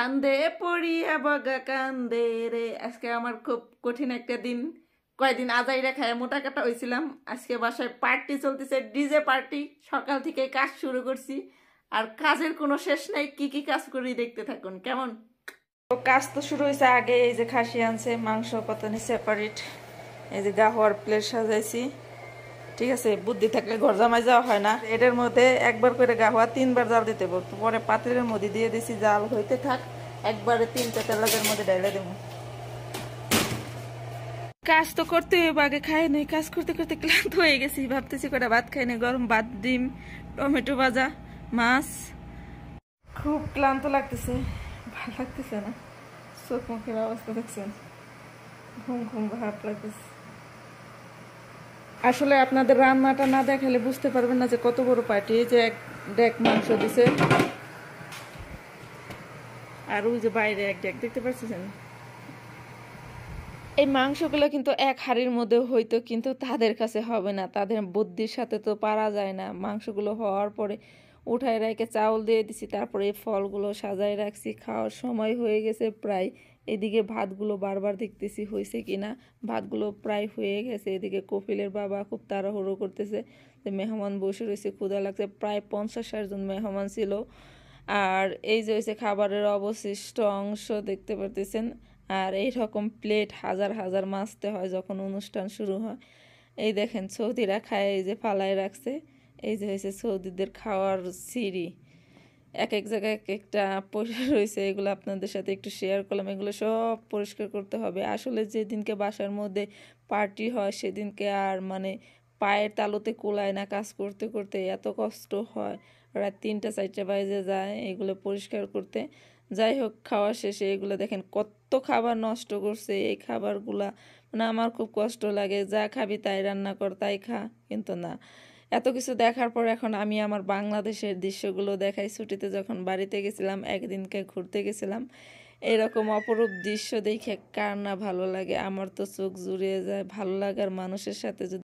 ফান্দে পড়িয়া বগা কান্দে রে। আজকে আমার খুব কঠিন একটা দিন। কয়দিন আজাইরা খায় মোটা কাটা হয়েছিলাম। আজকে বাসায় পার্টি চলতেছে, ডিজে পার্টি। সকাল থেকে কাজ শুরু করছি, আর কাজের কোনো শেষ নাই। কি কি কাজ করি দেখতে থাকুন। কেমন কাজ তো শুরু হয়েছে আগে। এই যে খাসি আনছে, মাংস কতনি সেপারেট। এই যে গাহর প্লেট সাজাইছি। ঠিক আছে, বুদ্ধি থাকলে ঘর জামাই যাওয়া হয় না। এটার মধ্যে একবার করে গাহওয়া 3বার জাল দিতে হবে। পরে পাত্রের মধ্যে দিয়ে দিছি, জাল হইতে থাক। একবারে 3টা তেলাজের মধ্যে ডাইলে দেবো। কাজ তো করতে হবে, আগে খাই নাই। কাজ করতে করতে ক্লান্ত হয়ে গেছি। ভাবতেছি কটা ভাত খাই নাই। গরম ভাত, ডিম, টমেটো ভাজা, মাছ। খুব ক্লান্ত লাগতেছে, ভালো লাগতেছে না। চোখ মুখের অবস্থা দেখছেন, ঘুম ঘুম ভাব লাগতেছে। আসলে আপনাদের রান্নাটা না দেখালে বুঝতে পারবেন না যে কত বড় পার্টি। এই যে এক ডেক মাংস দিছে, আর ওই যে বাইরে এক ডেক দেখতে পাচ্ছেন। এই মাংসগুলো কিন্তু এক হাঁড়ির মধ্যে হইতো, কিন্তু তাদের কাছে হবে না। তাদের বুদ্ধির সাথে তো পারা যায় না। মাংসগুলো হওয়ার পরে উঠায় রেখে চাউল দিয়ে দিছি, তারপরে এই ফলগুলো সাজায় রাখছি। খাওয়ার সময় হয়ে গেছে প্রায়। এদিকে ভাতগুলো বারবার দেখতেছি হয়েছে কিনা। ভাতগুলো প্রায় হয়ে গেছে। এদিকে কপিলের বাবা খুব তাড়াহুড়ো করতেছে, যে মেহমান বসে রয়েছে, ক্ষুধা লাগছে। প্রায় 50-60 জন মেহমান ছিল। আর এই যে হয়েছে খাবারের অবশিষ্ট অংশ দেখতে পারতেছেন। আর এইরকম প্লেট হাজার হাজার মাজতে হয় যখন অনুষ্ঠান শুরু হয়। এই দেখেন সৌদিরা খায়, এই যে ফালায় রাখছে। এই যে হয়েছে সৌদিদের খাওয়ার সিঁড়ি। এক এক জায়গায় এক একটা পরিষ্কার রয়েছে। এগুলো আপনাদের সাথে একটু শেয়ার করলাম। এগুলো সব পরিষ্কার করতে হবে। আসলে যেদিনকে বাসার মধ্যে পার্টি হয় সেদিনকে আর মানে পায়ের তালুতে কোলায় না। কাজ করতে করতে এত কষ্ট হয়, রাত 3টা-4টা বাজে যায় এগুলো পরিষ্কার করতে। যাই হোক, খাওয়া শেষে এগুলো দেখেন কত খাবার নষ্ট করছে। এই খাবারগুলা মানে আমার খুব কষ্ট লাগে। যা খাবি তাই রান্না কর, তাই খা, কিন্তু না। এত কিছু দেখার পর এখন আমি আমার বাংলাদেশের দৃশ্যগুলো দেখাই। ছুটিতে যখন বাড়িতে গেছিলাম, একদিনকে ঘুরতে গেছিলাম, এরকম অপরূপ দৃশ্য দেখে কার না ভালো লাগে। আমার তো চোখ জুড়িয়ে যায়। ভালো লাগার মানুষের সাথে যদি